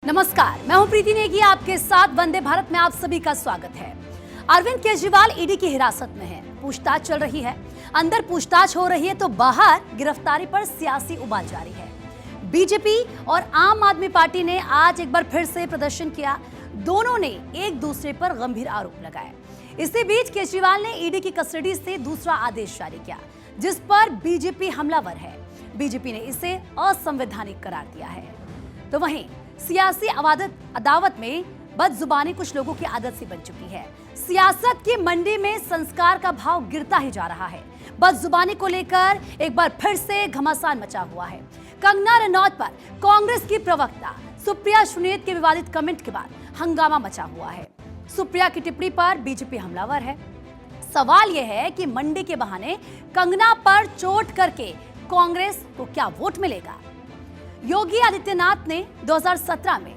नमस्कार, मैं हूं प्रीति नेगी। आपके साथ वंदे भारत में आप सभी का स्वागत है। अरविंद केजरीवाल ईडी की हिरासत में है। पूछताछ चल रही है। अंदर पूछताछ हो रही है तो बाहर गिरफ्तारी पर सियासी उबाल जारी है। बीजेपी और आम आदमी पार्टी ने आज एक बार फिर से प्रदर्शन किया। दोनों ने एक दूसरे पर गंभीर आरोप लगाए। इसी बीच केजरीवाल ने ईडी की कस्टडी से दूसरा आदेश जारी किया, जिस पर बीजेपी हमलावर है। बीजेपी ने इसे असंवैधानिक करार दिया है। तो वहीं सियासी अदावत में बदजुबानी कुछ लोगों की आदत सी बन चुकी है। सियासत की मंडी में संस्कार का भाव गिरता ही जा रहा है। बदजुबानी को लेकर एक बार फिर से घमासान मचा हुआ है। कंगना रनौत पर कांग्रेस की प्रवक्ता सुप्रिया सुनीत के विवादित कमेंट के बाद हंगामा मचा हुआ है। सुप्रिया की टिप्पणी पर बीजेपी हमलावर है। सवाल यह है कि मंडी के बहाने कंगना पर चोट करके कांग्रेस को क्या वोट मिलेगा? योगी आदित्यनाथ ने 2017 में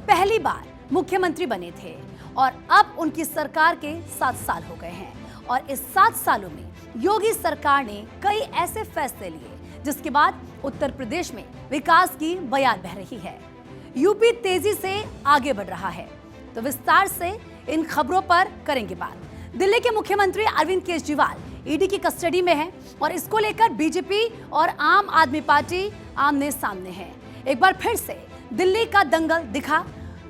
पहली बार मुख्यमंत्री बने थे और अब उनकी सरकार के 7 साल हो गए हैं और इस 7 सालों में योगी सरकार ने कई ऐसे फैसले लिए जिसके बाद उत्तर प्रदेश में विकास की बयार बह रही है। यूपी तेजी से आगे बढ़ रहा है। तो विस्तार से इन खबरों पर करेंगे बात। दिल्ली के मुख्यमंत्री अरविंद केजरीवाल ईडी की कस्टडी में है और इसको लेकर बीजेपी और आम आदमी पार्टी आमने सामने है। एक बार फिर से दिल्ली का दंगल दिखा।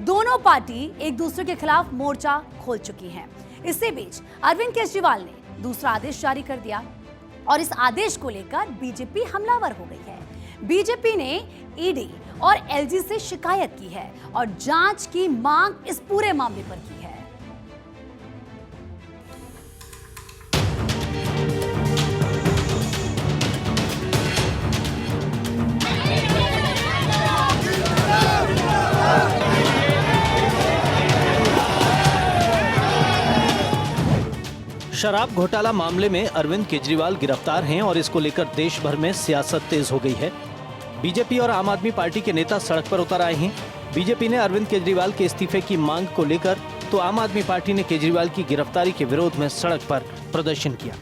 दोनों पार्टी एक दूसरे के खिलाफ मोर्चा खोल चुकी हैं। इसी बीच अरविंद केजरीवाल ने दूसरा आदेश जारी कर दिया और इस आदेश को लेकर बीजेपी हमलावर हो गई है। बीजेपी ने ईडी और एलजी से शिकायत की है और जांच की मांग इस पूरे मामले पर की है। शराब घोटाला मामले में अरविंद केजरीवाल गिरफ्तार हैं और इसको लेकर देश भर में सियासत तेज हो गई है। बीजेपी और आम आदमी पार्टी के नेता सड़क पर उतर आए हैं। बीजेपी ने अरविंद केजरीवाल के इस्तीफे की मांग को लेकर तो आम आदमी पार्टी ने केजरीवाल की गिरफ्तारी के विरोध में सड़क पर प्रदर्शन किया।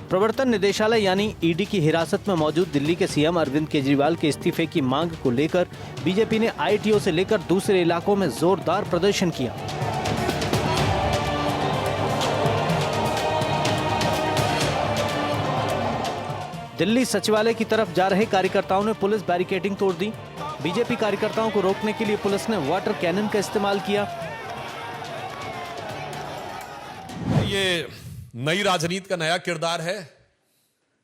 प्रवर्तन निदेशालय यानी ईडी की हिरासत में मौजूद दिल्ली के सीएम अरविंद केजरीवाल के इस्तीफे की मांग को लेकर बीजेपी ने आईटीओ से लेकर दूसरे इलाकों में जोरदार प्रदर्शन किया। दिल्ली सचिवालय की तरफ जा रहे कार्यकर्ताओं ने पुलिस बैरिकेडिंग तोड़ दी। बीजेपी कार्यकर्ताओं को रोकने के लिए पुलिस ने वाटर कैनन का इस्तेमाल किया। ये नई राजनीति का नया किरदार है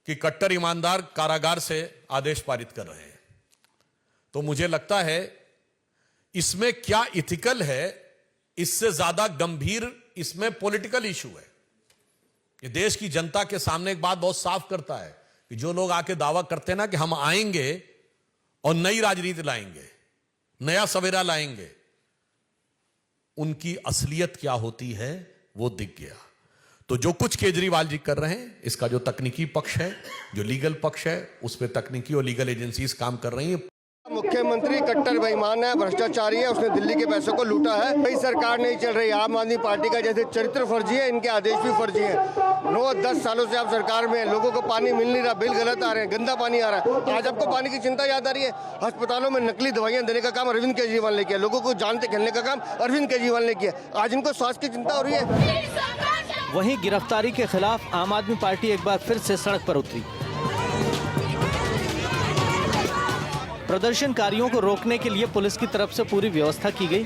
कि कट्टर ईमानदार कारागार से आदेश पारित कर रहे हैं। तो मुझे लगता है इसमें क्या इथिकल है, इससे ज्यादा गंभीर इसमें पॉलिटिकल इशू है। ये देश की जनता के सामने एक बात बहुत साफ करता है कि जो लोग आके दावा करते हैं ना कि हम आएंगे और नई राजनीति लाएंगे, नया सवेरा लाएंगे, उनकी असलियत क्या होती है वो दिख गया। तो जो कुछ केजरीवाल जी कर रहे हैं, इसका जो तकनीकी पक्ष है, जो लीगल पक्ष है, उस पर तकनीकी और लीगल एजेंसीज काम कर रही हैं। मुख्यमंत्री कट्टर बेईमान है, भ्रष्टाचारी है, उसने दिल्ली के पैसों को लूटा है। कोई सरकार नहीं चल रही। आम आदमी पार्टी का जैसे चरित्र फर्जी है, इनके आदेश भी फर्जी है। 9-10 सालों से आप सरकार में हैं, लोगों को पानी मिल नहीं रहा, बिल गलत आ रहे हैं, गंदा पानी आ रहा है। आज आपको पानी की चिंता याद आ रही है। अस्पतालों में नकली दवाइयां देने का काम अरविंद केजरीवाल ने किया। लोगों को जानते खेलने का काम अरविंद केजरीवाल ने किया। आज इनको स्वास्थ्य की चिंता हो रही है। वहीं गिरफ्तारी के खिलाफ आम आदमी पार्टी एक बार फिर से सड़क पर उतरी। प्रदर्शनकारियों को रोकने के लिए पुलिस की तरफ से पूरी व्यवस्था की गई।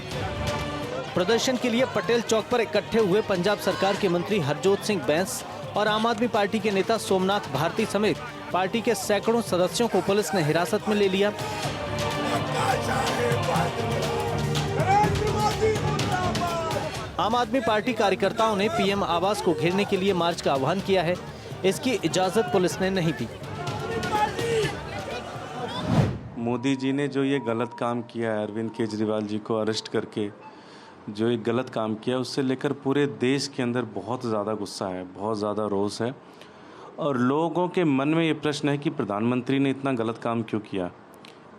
प्रदर्शन के लिए पटेल चौक पर इकट्ठे हुए पंजाब सरकार के मंत्री हरजोत सिंह बैंस और आम आदमी पार्टी के नेता सोमनाथ भारती समेत पार्टी के सैकड़ों सदस्यों को पुलिस ने हिरासत में ले लिया। आम आदमी पार्टी कार्यकर्ताओं ने पीएम आवास को घेरने के लिए मार्च का आह्वान किया है। इसकी इजाजत पुलिस ने नहीं दी। मोदी जी ने जो ये गलत काम किया है, अरविंद केजरीवाल जी को अरेस्ट करके जो एक गलत काम किया, उससे लेकर पूरे देश के अंदर बहुत ज़्यादा गुस्सा है, बहुत ज़्यादा रोष है और लोगों के मन में ये प्रश्न है कि प्रधानमंत्री ने इतना गलत काम क्यों किया।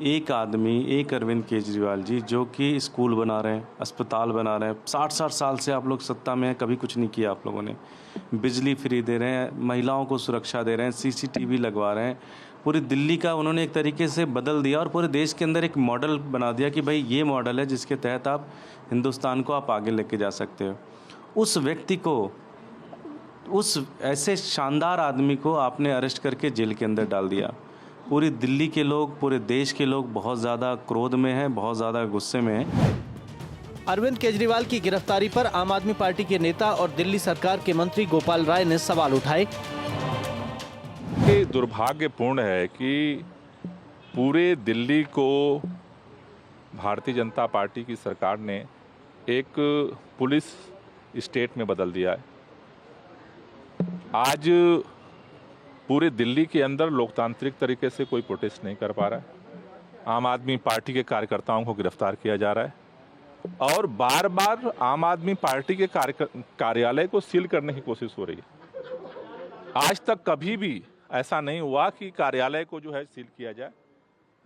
एक आदमी, एक अरविंद केजरीवाल जी, जो कि स्कूल बना रहे हैं, अस्पताल बना रहे हैं, 60-60 साल से आप लोग सत्ता में हैं, कभी कुछ नहीं किया आप लोगों ने। बिजली फ्री दे रहे हैं, महिलाओं को सुरक्षा दे रहे हैं, CCTV लगवा रहे हैं, पूरी दिल्ली का उन्होंने एक तरीके से बदल दिया और पूरे देश के अंदर एक मॉडल बना दिया कि भाई ये मॉडल है जिसके तहत आप हिंदुस्तान को आप आगे लेके जा सकते हो। उस व्यक्ति को, उस ऐसे शानदार आदमी को आपने अरेस्ट करके जेल के अंदर डाल दिया। पूरी दिल्ली के लोग, पूरे देश के लोग बहुत ज़्यादा क्रोध में हैं, बहुत ज़्यादा गुस्से में हैं। अरविंद केजरीवाल की गिरफ्तारी पर आम आदमी पार्टी के नेता और दिल्ली सरकार के मंत्री गोपाल राय ने सवाल उठाए। ये दुर्भाग्यपूर्ण है कि पूरे दिल्ली को भारतीय जनता पार्टी की सरकार ने एक पुलिस स्टेट में बदल दिया है। आज पूरे दिल्ली के अंदर लोकतांत्रिक तरीके से कोई प्रोटेस्ट नहीं कर पा रहा है। आम आदमी पार्टी के कार्यकर्ताओं को गिरफ्तार किया जा रहा है और बार बार आम आदमी पार्टी के कार्यालय को सील करने की कोशिश हो रही है। आज तक कभी भी ऐसा नहीं हुआ कि कार्यालय को जो है सील किया जाए।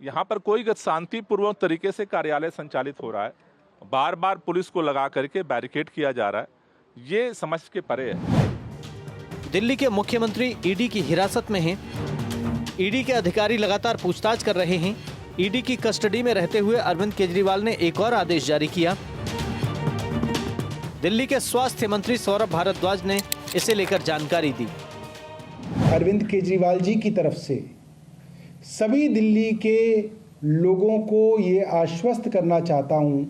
यहाँ पर कोई शांतिपूर्वक तरीके से कार्यालय संचालित हो रहा है, बार बार पुलिस को लगा करके बैरिकेड किया जा रहा है, ये समझ के परे है। दिल्ली के मुख्यमंत्री ईडी की हिरासत में हैं। ईडी के अधिकारी लगातार पूछताछ कर रहे हैं। ईडी की कस्टडी में रहते हुए अरविंद केजरीवाल ने एक और आदेश जारी किया। दिल्ली के स्वास्थ्य मंत्री सौरभ भारद्वाज ने इसे लेकर जानकारी दी। अरविंद केजरीवाल जी की तरफ से सभी दिल्ली के लोगों को ये आश्वस्त करना चाहता हूं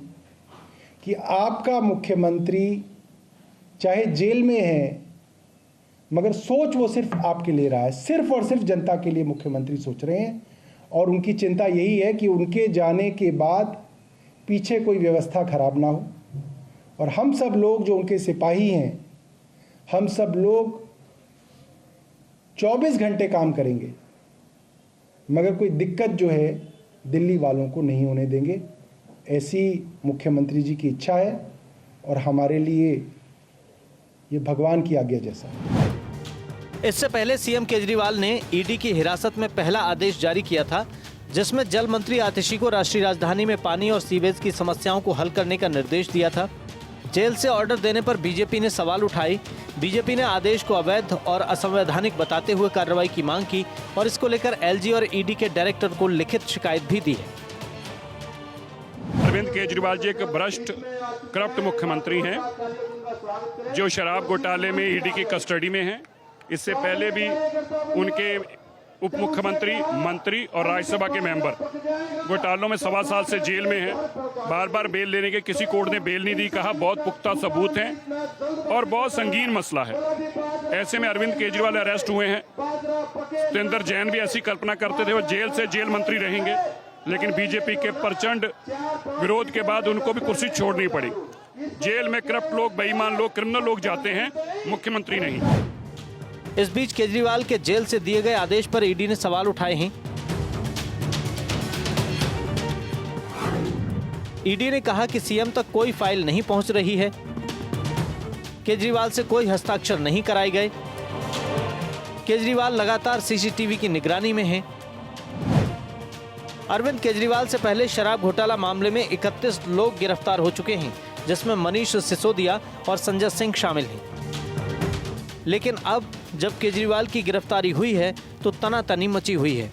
कि आपका मुख्यमंत्री चाहे जेल में है, मगर सोच वो सिर्फ आपके लिए रहा है, सिर्फ और सिर्फ जनता के लिए मुख्यमंत्री सोच रहे हैं। और उनकी चिंता यही है कि उनके जाने के बाद पीछे कोई व्यवस्था खराब ना हो। और हम सब लोग जो उनके सिपाही हैं, हम सब लोग 24 घंटे काम करेंगे, मगर कोई दिक्कत जो है दिल्ली वालों को नहीं होने देंगे। ऐसी मुख्यमंत्री जी की इच्छा है और हमारे लिए ये भगवान की आज्ञा जैसा है। इससे पहले सीएम केजरीवाल ने ईडी की हिरासत में पहला आदेश जारी किया था, जिसमें जल मंत्री आतिशी को राष्ट्रीय राजधानी में पानी और सीवेज की समस्याओं को हल करने का निर्देश दिया था। जेल से ऑर्डर देने पर बीजेपी ने सवाल उठाए। बीजेपी ने आदेश को अवैध और असंवैधानिक बताते हुए कार्रवाई की मांग की और इसको लेकर एलजी और ईडी के डायरेक्टर को लिखित शिकायत भी दी है। अरविंद केजरीवाल जी एक भ्रष्ट करप्ट मुख्यमंत्री हैं जो शराब घोटाले में ईडी की कस्टडी में हैं। इससे पहले भी उनके उप मुख्यमंत्री, मंत्री और राज्यसभा के मेंबर घोटालों में 1.25 साल से जेल में हैं। बार बार बेल लेने के किसी कोर्ट ने बेल नहीं दी, कहा बहुत पुख्ता सबूत हैं और बहुत संगीन मसला है। ऐसे में अरविंद केजरीवाल अरेस्ट हुए हैं। सत्येंद्र जैन भी ऐसी कल्पना करते थे वो जेल से जेल मंत्री रहेंगे, लेकिन बीजेपी के प्रचंड विरोध के बाद उनको भी कुर्सी छोड़नी पड़ी। जेल में करप्ट लोग, बेईमान लोग, क्रिमिनल लोग जाते हैं, मुख्यमंत्री नहीं। इस बीच केजरीवाल के जेल से दिए गए आदेश पर ईडी ने सवाल उठाए हैं। ईडी ने कहा कि सीएम तक कोई फाइल नहीं पहुंच रही है, केजरीवाल से कोई हस्ताक्षर नहीं कराए गए, केजरीवाल लगातार सीसीटीवी की निगरानी में हैं। अरविंद केजरीवाल से पहले शराब घोटाला मामले में 31 लोग गिरफ्तार हो चुके हैं, जिसमें मनीष सिसोदिया और संजय सिंह शामिल हैं। लेकिन अब जब केजरीवाल की गिरफ्तारी हुई है तो तनातनी मची हुई है।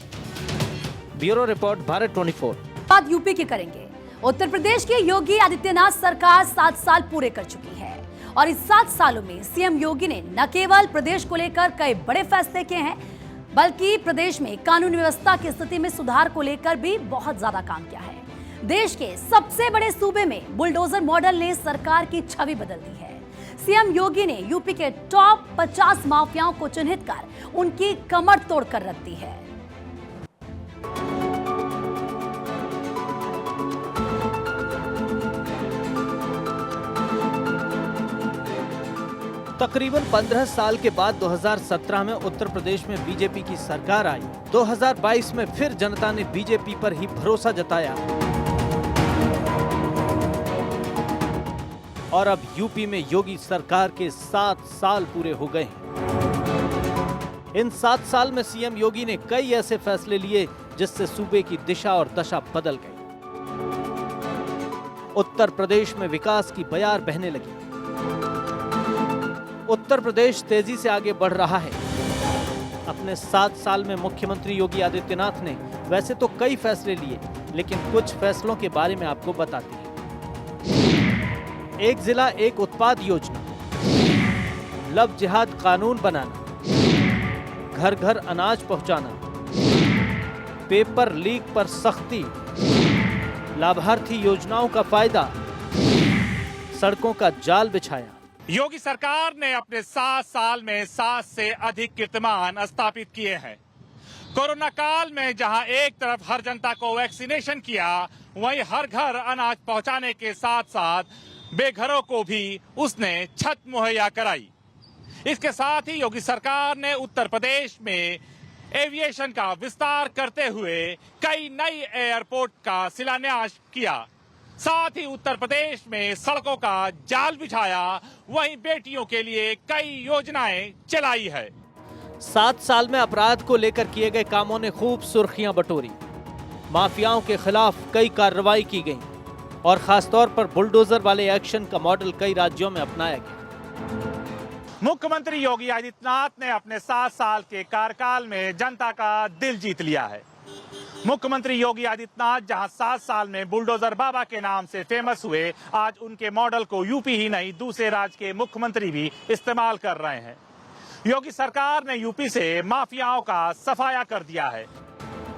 Bureau report, Bharat 24। बात यूपी की करेंगे। उत्तर प्रदेश की योगी आदित्यनाथ सरकार 7 साल पूरे कर चुकी है और इस 7 सालों में सीएम योगी ने न केवल प्रदेश को लेकर कई बड़े फैसले किए हैं, बल्कि प्रदेश में कानून व्यवस्था की स्थिति में सुधार को लेकर भी बहुत ज्यादा काम किया है। देश के सबसे बड़े सूबे में बुलडोजर मॉडल ने सरकार की छवि बदल दी है। सीएम योगी ने यूपी के टॉप 50 माफियाओं को चिन्हित कर उनकी कमर तोड़ कर रख दी है। तकरीबन 15 साल के बाद 2017 में उत्तर प्रदेश में बीजेपी की सरकार आई। 2022 में फिर जनता ने बीजेपी पर ही भरोसा जताया और अब यूपी में योगी सरकार के 7 साल पूरे हो गए हैं। इन 7 साल में सीएम योगी ने कई ऐसे फैसले लिए जिससे सूबे की दिशा और दशा बदल गई। उत्तर प्रदेश में विकास की बयार बहने लगी। उत्तर प्रदेश तेजी से आगे बढ़ रहा है। अपने 7 साल में मुख्यमंत्री योगी आदित्यनाथ ने वैसे तो कई फैसले लिए, लेकिन कुछ फैसलों के बारे में आपको बताते हैं। एक जिला एक उत्पाद योजना, लव जिहाद कानून बनाना, घर घर अनाज पहुंचाना, पेपर लीक पर सख्ती, लाभार्थी योजनाओं का फायदा, सड़कों का जाल बिछाया। योगी सरकार ने अपने 7 साल में 7 से अधिक कीर्तिमान स्थापित किए हैं। कोरोना काल में जहां एक तरफ हर जनता को वैक्सीनेशन किया, वहीं हर घर अनाज पहुंचाने के साथ साथ बेघरों को भी उसने छत मुहैया कराई। इसके साथ ही योगी सरकार ने उत्तर प्रदेश में एविएशन का विस्तार करते हुए कई नई एयरपोर्ट का शिलान्यास किया। साथ ही उत्तर प्रदेश में सड़कों का जाल बिछाया, वहीं बेटियों के लिए कई योजनाएं चलाई है। 7 साल में अपराध को लेकर किए गए कामों ने खूब सुर्खियां बटोरी। माफियाओं के खिलाफ कई कार्रवाई की गई और खासतौर पर बुलडोजर वाले एक्शन का मॉडल कई राज्यों में अपनाया गया। मुख्यमंत्री योगी आदित्यनाथ ने अपने 7 साल के कार्यकाल में जनता का दिल जीत लिया है। मुख्यमंत्री योगी आदित्यनाथ जहां 7 साल में बुलडोजर बाबा के नाम से फेमस हुए, आज उनके मॉडल को यूपी ही नहीं दूसरे राज्य के मुख्यमंत्री भी इस्तेमाल कर रहे हैं। योगी सरकार ने यूपी से माफियाओं का सफाया कर दिया है।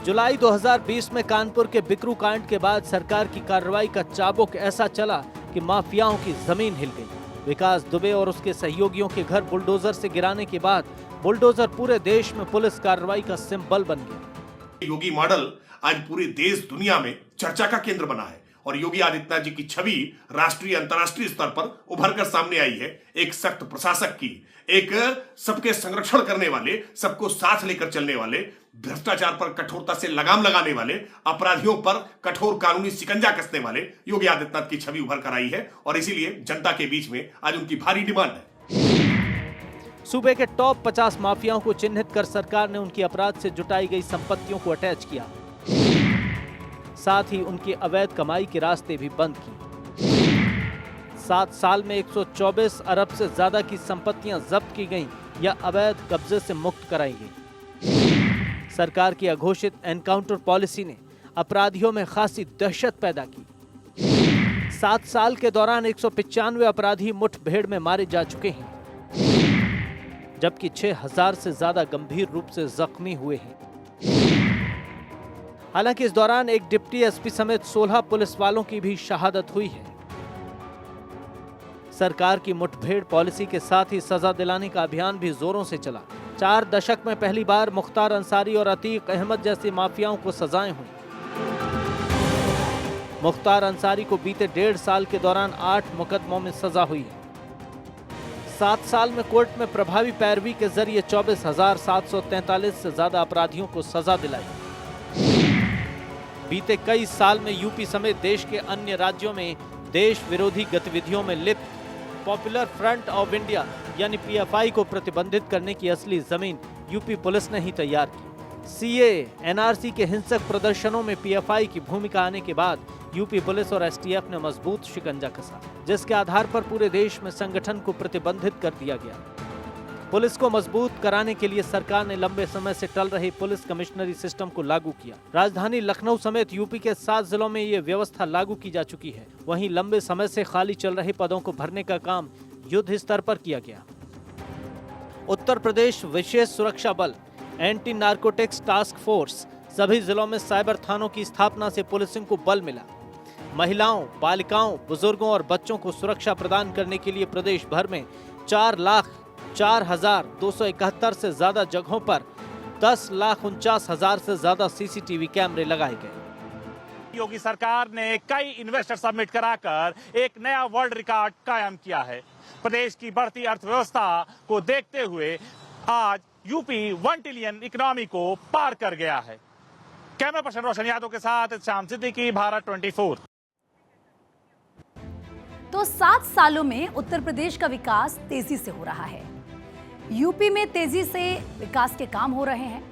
जुलाई 2020 में कानपुर के बिकरू कांड के बाद सरकार की कार्रवाई का चाबुक ऐसा चला कि माफियाओं की जमीन हिल गई। विकास दुबे और उसके सहयोगियों के घर बुलडोजर से गिराने के बाद बुलडोजर पूरे देश में पुलिस कार्रवाई का सिंबल बन गया। योगी मॉडल आज पूरे देश दुनिया में चर्चा का केंद्र बना है और योगी आदित्यनाथ जी की छवि राष्ट्रीय अंतर्राष्ट्रीय स्तर पर उभर कर सामने आई है। एक सख्त प्रशासक की, एक सबके संरक्षण करने वाले, सबको साथ लेकर चलने वाले, भ्रष्टाचार पर कठोरता से लगाम लगाने वाले, अपराधियों पर कठोर कानूनी शिकंजा कसने वाले योगी आदित्यनाथ की छवि उभर कर आई है और इसीलिए जनता के बीच में आज उनकी भारी डिमांड है। सूबे के टॉप 50 माफियाओं को चिन्हित कर सरकार ने उनकी अपराध से जुटाई गई संपत्तियों को अटैच किया, साथ ही उनकी अवैध कमाई के रास्ते भी बंद की। 7 साल में 124 अरब से ज्यादा की संपत्तियां जब्त की गईं या अवैध कब्जे से मुक्त कराई गई। सरकार की अघोषित एनकाउंटर पॉलिसी ने अपराधियों में खासी दहशत पैदा की। 7 साल के दौरान 195 अपराधी मुठभेड़ में मारे जा चुके हैं, जबकि 6000 से ज्यादा गंभीर रूप से जख्मी हुए हैं। हालांकि इस दौरान एक डिप्टी एसपी समेत 16 पुलिस वालों की भी शहादत हुई है। सरकार की मुठभेड़ पॉलिसी के साथ ही सजा दिलाने का अभियान भी जोरों से चला। 4 दशक में पहली बार मुख्तार अंसारी और अतीक अहमद जैसे माफियाओं को सजाएं हुई। मुख्तार अंसारी को बीते 1.5 साल के दौरान 8 मुकदमों में सजा हुई है। 7 साल में कोर्ट में प्रभावी पैरवी के जरिए 24,743 से ज्यादा अपराधियों को सजा दिलाई। बीते कई साल में यूपी समेत देश के अन्य राज्यों में देश विरोधी गतिविधियों में लिप्त पॉपुलर फ्रंट ऑफ इंडिया यानी पीएफआई को प्रतिबंधित करने की असली जमीन यूपी पुलिस ने ही तैयार की। सीएए, एनआरसी के हिंसक प्रदर्शनों में पीएफआई की भूमिका आने के बाद यूपी पुलिस और एसटीएफ ने मजबूत शिकंजा कसा, जिसके आधार पर पूरे देश में संगठन को प्रतिबंधित कर दिया गया। पुलिस को मजबूत कराने के लिए सरकार ने लंबे समय से टल रहे पुलिस कमिश्नरी सिस्टम को लागू किया। राजधानी लखनऊ समेत यूपी के 7 जिलों में ये व्यवस्था लागू की जा चुकी है। वहीं लंबे समय से खाली चल रहे पदों को भरने का काम युद्ध स्तर पर किया गया। उत्तर प्रदेश विशेष सुरक्षा बल, एंटी नार्कोटिक्स टास्क फोर्स, सभी जिलों में साइबर थानों की स्थापना से पुलिसिंग को बल मिला। महिलाओं, बालिकाओं, बुजुर्गों और बच्चों को सुरक्षा प्रदान करने के लिए प्रदेश भर में 4,04,271 से ज्यादा जगहों पर 10,49,000 से ज्यादा सीसीटीवी कैमरे लगाए गए। योगी सरकार ने कई इन्वेस्टर समिट कराकर एक नया वर्ल्ड रिकॉर्ड कायम किया है। प्रदेश की बढ़ती अर्थव्यवस्था को देखते हुए आज यूपी 1 ट्रिलियन इकोनॉमी को पार कर गया है। कैमरा पर्सन रोशन यादव के साथ श्याम सिद्दीकी, भारत 24। तो 7 सालों में उत्तर प्रदेश का विकास तेजी से हो रहा है। यूपी में तेजी से विकास के काम हो रहे हैं।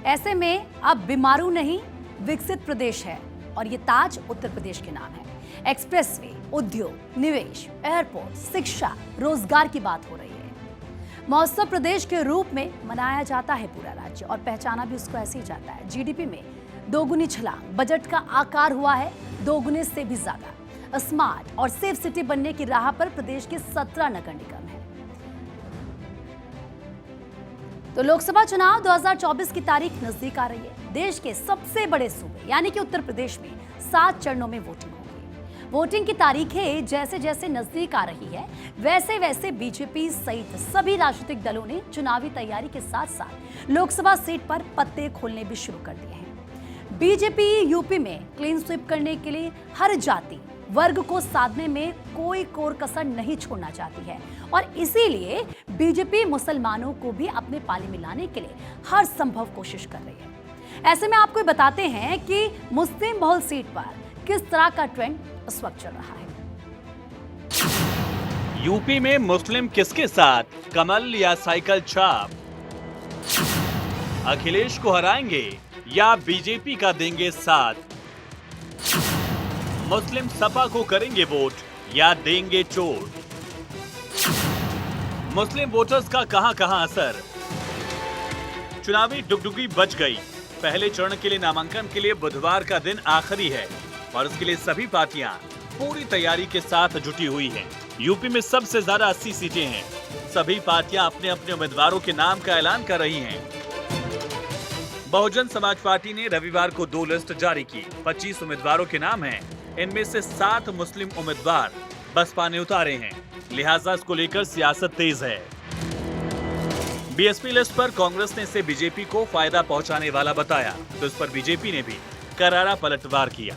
ऐसे में अब बीमारू नहीं विकसित प्रदेश है और ये ताज उत्तर प्रदेश के नाम है। एक्सप्रेसवे, उद्योग, निवेश, एयरपोर्ट, शिक्षा, रोजगार की बात हो रही है। महोत्सव प्रदेश के रूप में मनाया जाता है पूरा राज्य और पहचाना भी उसको ऐसे ही जाता है। जीडीपी में दोगुनी छलांग, बजट का आकार हुआ है दोगुने से भी ज्यादा। स्मार्ट और सेफ सिटी बनने की राह पर प्रदेश के 17 नगर निगम हैं। तो लोकसभा चुनाव 2024 की तारीख नजदीक आ रही है। देश के सबसे बड़े सूबे यानी कि उत्तर प्रदेश में 7 चरणों में वोटिंग होगी। वोटिंग की तारीखें जैसे जैसे नजदीक आ रही है, वैसे वैसे बीजेपी सहित सभी राजनीतिक दलों ने चुनावी तैयारी के साथ साथ लोकसभा सीट पर पत्ते खोलने भी शुरू कर दिए हैं। बीजेपी यूपी में क्लीन स्वीप करने के लिए हर जाति वर्ग को साधने में कोई कोर कसर नहीं छोड़ना चाहती है और इसीलिए बीजेपी मुसलमानों को भी अपने पाले में लाने के लिए हर संभव कोशिश कर रही है। ऐसे में आपको बताते हैं कि मुस्लिम बहुल सीट पर किस तरह का ट्रेंड इस वक्त चल रहा है। यूपी में मुस्लिम किसके साथ, कमल या साइकिल छाप? अखिलेश को हराएंगे या बीजेपी का देंगे साथ? मुस्लिम सपा को करेंगे वोट या देंगे चोट? मुस्लिम वोटर्स का कहां असर? चुनावी डुगडुगी बच गई। पहले चरण के लिए नामांकन के लिए बुधवार का दिन आखिरी है और इसके लिए सभी पार्टियां पूरी तैयारी के साथ जुटी हुई हैं। यूपी में सबसे ज्यादा 80 सीटें हैं। सभी पार्टियां अपने अपने उम्मीदवारों के नाम का ऐलान कर रही हैं। बहुजन समाज पार्टी ने रविवार को 2 लिस्ट जारी की। 25 उम्मीदवारों के नाम हैं। इनमें से 7 मुस्लिम उम्मीदवार बसपा ने उतारे हैं, लिहाजा इसको लेकर सियासत तेज है। बीएसपी लिस्ट पर कांग्रेस ने इसे बीजेपी को फायदा पहुंचाने वाला बताया, तो इस पर बीजेपी ने भी करारा पलटवार किया।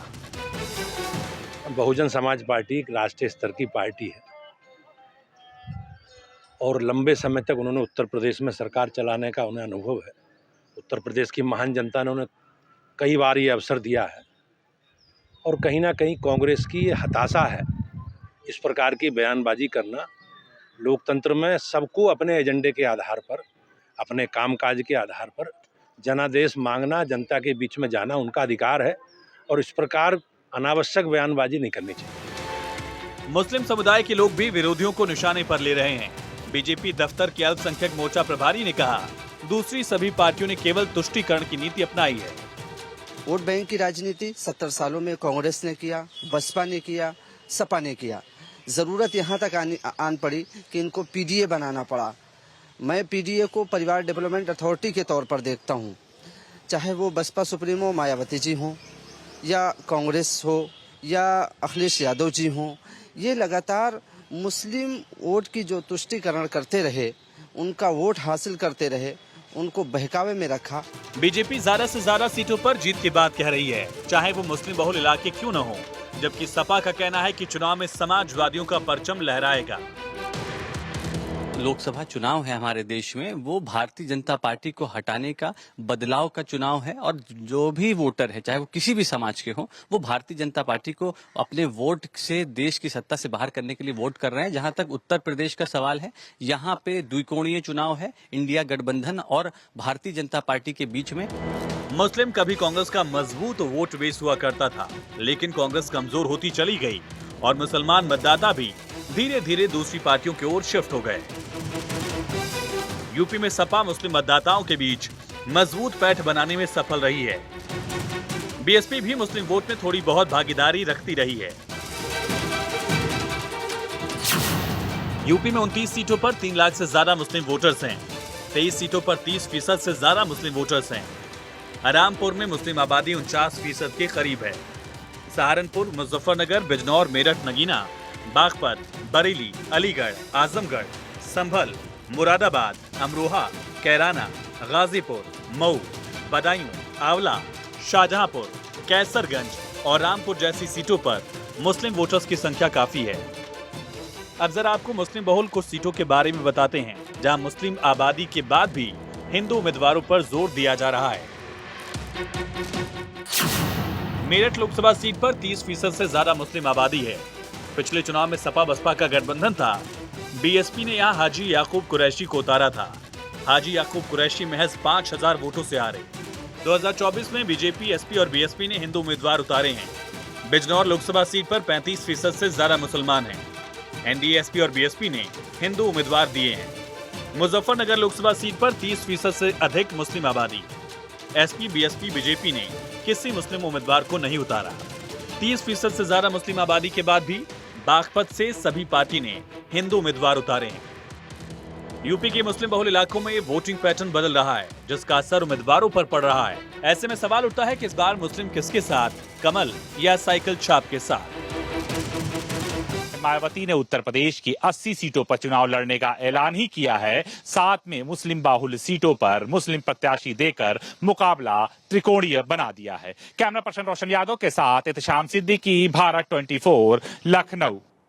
बहुजन समाज पार्टी एक राष्ट्रीय स्तर की पार्टी है और लंबे समय तक उन्होंने उत्तर प्रदेश में सरकार चलाने का उन्हें अनुभव है। उत्तर प्रदेश की महान जनता ने उन्हें कई बार ये अवसर दिया है और कहीं ना कहीं कांग्रेस की ये हताशा है इस प्रकार की बयानबाजी करना। लोकतंत्र में सबको अपने एजेंडे के आधार पर, अपने कामकाज के आधार पर जनादेश मांगना, जनता के बीच में जाना उनका अधिकार है और इस प्रकार अनावश्यक बयानबाजी नहीं करनी चाहिए। मुस्लिम समुदाय के लोग भी विरोधियों को निशाने पर ले रहे हैं। बीजेपी दफ्तर के अल्पसंख्यक मोर्चा प्रभारी ने कहा, दूसरी सभी पार्टियों ने केवल तुष्टीकरण की नीति अपनाई है। वोट बैंक की राजनीति 70 सालों में कांग्रेस ने किया, बसपा ने किया, सपा ने किया। जरूरत यहाँ तक आन पड़ी कि इनको पीडीए बनाना पड़ा। मैं पीडीए को परिवार डेवलपमेंट अथॉरिटी के तौर पर देखता हूँ, चाहे वो बसपा सुप्रीमो मायावती जी हों या कांग्रेस हो या अखिलेश यादव जी हों, ये लगातार मुस्लिम वोट की जो तुष्टीकरण करते रहे, उनका वोट हासिल करते रहे, उनको बहकावे में रखा। बीजेपी ज्यादा से ज्यादा सीटों पर जीत की बात कह रही है, चाहे वो मुस्लिम बहुल इलाके क्यों न हो, जबकि सपा का कहना है कि चुनाव में समाजवादियों का परचम लहराएगा। लोकसभा चुनाव है हमारे देश में, वो भारतीय जनता पार्टी को हटाने का, बदलाव का चुनाव है और जो भी वोटर है, चाहे वो किसी भी समाज के हों, वो भारतीय जनता पार्टी को अपने वोट से देश की सत्ता से बाहर करने के लिए वोट कर रहे हैं। जहां तक उत्तर प्रदेश का सवाल है, यहाँ पे द्विकोणीय चुनाव है, इंडिया गठबंधन और भारतीय जनता पार्टी के बीच में। मुस्लिम कभी कांग्रेस का मजबूत वोट बेस हुआ करता था, लेकिन कांग्रेस कमजोर होती चली गई और मुसलमान मतदाता भी धीरे धीरे दूसरी पार्टियों की ओर शिफ्ट हो गए। यूपी में सपा मुस्लिम मतदाताओं के बीच मजबूत पैठ बनाने में सफल रही है। बीएसपी भी मुस्लिम वोट में थोड़ी बहुत भागीदारी रखती रही है। यूपी में 29 सीटों पर 3 लाख से ज्यादा मुस्लिम वोटर्स हैं। 23 सीटों पर 30% से ज्यादा मुस्लिम वोटर्स हैं। रामपुर में मुस्लिम आबादी 49% के करीब है। सहारनपुर, मुजफ्फरनगर, बिजनौर, मेरठ, नगीना, बागपत, बरेली, अलीगढ़, आजमगढ़, संभल, मुरादाबाद, अमरोहा, कैराना, गाजीपुर, मऊ, बदायूं, आंवला, शाहजहांपुर, कैसरगंज और रामपुर जैसी सीटों पर मुस्लिम वोटर्स की संख्या काफी है। अब जरा आपको मुस्लिम बहुल कुछ सीटों के बारे में बताते हैं, जहां मुस्लिम आबादी के बाद भी हिंदू उम्मीदवारों पर जोर दिया जा रहा है। मेरठ लोकसभा सीट पर 30% से ज्यादा मुस्लिम आबादी है। पिछले चुनाव में सपा बसपा का गठबंधन था। बीएसपी ने यहां हाजी याकूब कुरैशी को उतारा था। हाजी याकूब कुरैशी महज 5000 वोटों से हारे। 2024 में बीजेपी, एसपी और बीएसपी ने हिंदू उम्मीदवार उतारे हैं। बिजनौर लोकसभा सीट पर 35% से ज्यादा मुसलमान हैं। एनडीए, एसपी और बीएसपी ने हिंदू उम्मीदवार दिए हैं। मुजफ्फरनगर लोकसभा सीट पर 30% से अधिक मुस्लिम आबादी। एसपी, बीएसपी, बीजेपी ने किसी मुस्लिम उम्मीदवार को नहीं उतारा। 30% से ज्यादा मुस्लिम आबादी के बाद भी बागपत से सभी पार्टी ने हिंदू उम्मीदवार उतारे हैं। यूपी के मुस्लिम बहुल इलाकों में वोटिंग पैटर्न बदल रहा है, जिसका असर उम्मीदवारों पर पड़ रहा है। ऐसे में सवाल उठता है कि इस बार मुस्लिम किसके साथ, कमल या साइकिल छाप के साथ। मायावती ने उत्तर प्रदेश की 80 सीटों पर चुनाव लड़ने का ऐलान ही किया है। साथ में मुस्लिम बाहुल सीटों पर मुस्लिम प्रत्याशी देकर मुकाबला त्रिकोणीय बना दिया है। कैमरा पर्सन रोशन यादव के साथ इत्शाम सिद्दीकी, भारत 24, लखनऊ।